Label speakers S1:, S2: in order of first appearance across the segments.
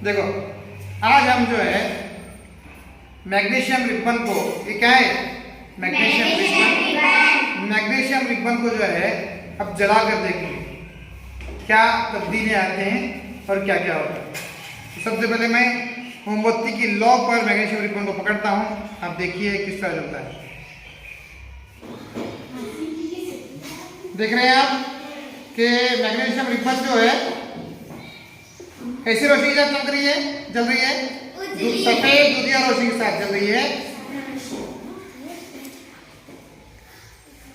S1: देखो आज हम जो है मैग्नीशियम रिबन को, ये क्या है मैग्नीशियम रिबन को जो है अब जला कर देखेंगे क्या तब्दीली आते हैं और क्या क्या होता है। तो सबसे पहले मैं मोमबत्ती की लौ पर मैग्नीशियम रिबन को पकड़ता हूँ। आप देखिए किस तरह जलता है। देख रहे हैं आप कि मैग्नीशियम रिबन जो है ऐसी रोशनी के साथ चमक रही है, जल रही है, सफेद दूधिया रोशनी के साथ जल रही है।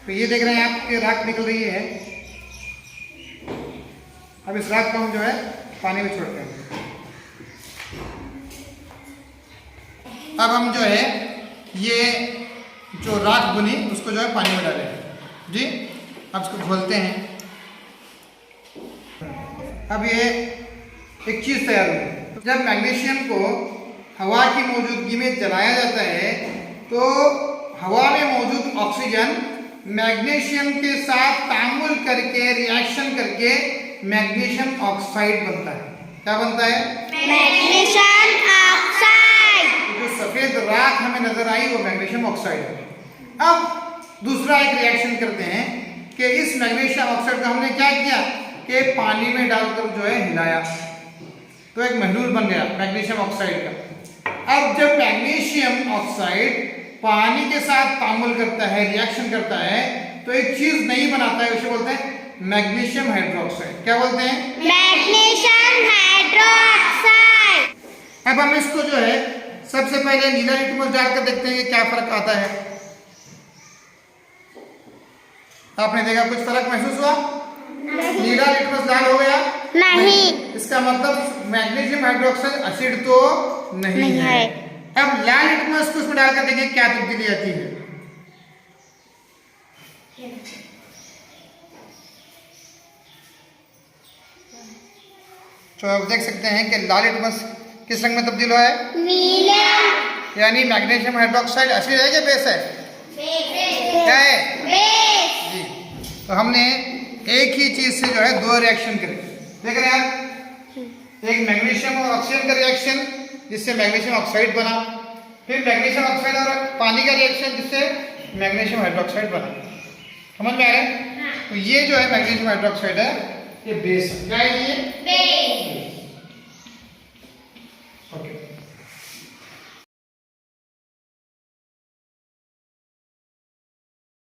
S1: तो ये देख रहे हैं आप कि राख निकल रही है। अब इस राख को हम जो है पानी में छोड़ते हैं। अब हम जो है ये जो राख बनी उसको जो है पानी में डालेंगे जी। अब इसको घोलते हैं। अब ये एक चीज तैयार हुई। जब मैग्नीशियम को हवा की मौजूदगी में जलाया जाता है तो हवा में मौजूद ऑक्सीजन मैग्नीशियम के साथ तामुल करके रिएक्शन करके मैग्नीशियम ऑक्साइड बनता है। क्या बनता है?
S2: Magnesium oxide.
S1: जो सफेद राख हमें नजर आई वो मैग्नीशियम ऑक्साइड है। अब दूसरा एक रिएक्शन करते हैं कि इस मैग्नीशियम ऑक्साइड को हमने क्या किया कि पानी में डालकर जो है हिलाया तो एक महलूल बन गया मैग्नीशियम ऑक्साइड का। अब जब मैग्नीशियम ऑक्साइड पानी के साथ तामुल करता है, रिएक्शन करता है तो एक चीज नहीं बनाता है, उसे बोलते हैं मैग्नीशियम हाइड्रोक्साइड। क्या बोलते हैं?
S2: Magnesium hydroxide.
S1: अब हम इसको जो है सबसे पहले नीला लिटमस डालकर देखते हैं कि क्या फर्क आता है। आपने देखा कुछ फर्क महसूस हुआ? नीला लिटमस लाल हो गया?
S2: नहीं।
S1: इसका मतलब मैग्नीशियम हाइड्रोक्साइड एसिड तो नहीं है। अब लाल लिटमस को उसमें डालकर देखिए क्या तब्दीली आती है। तो आप देख सकते हैं कि लाल लिटमस किस रंग में तब्दील हुआ है?
S2: नीला।
S1: यानी मैग्नीशियम हाइड्रोक्साइड एसिड है या बेस है? क्या है?
S2: बेस।
S1: जी। तो हमने एक ही चीज से जो है दो रिएक्शन करे। देख रहे हैं आप, एक मैग्नीशियम और ऑक्सीजन का रिएक्शन जिससे मैग्नीशियम ऑक्साइड बना, फिर मैग्नीशियम ऑक्साइड और पानी का रिएक्शन जिससे मैग्नीशियम हाइड्रोक्साइड बना। समझ में आ रहा है? तो ये जो है मैग्नीशियम हाइड्रोक्साइड है, ये बेस है। क्या है ये? बेस।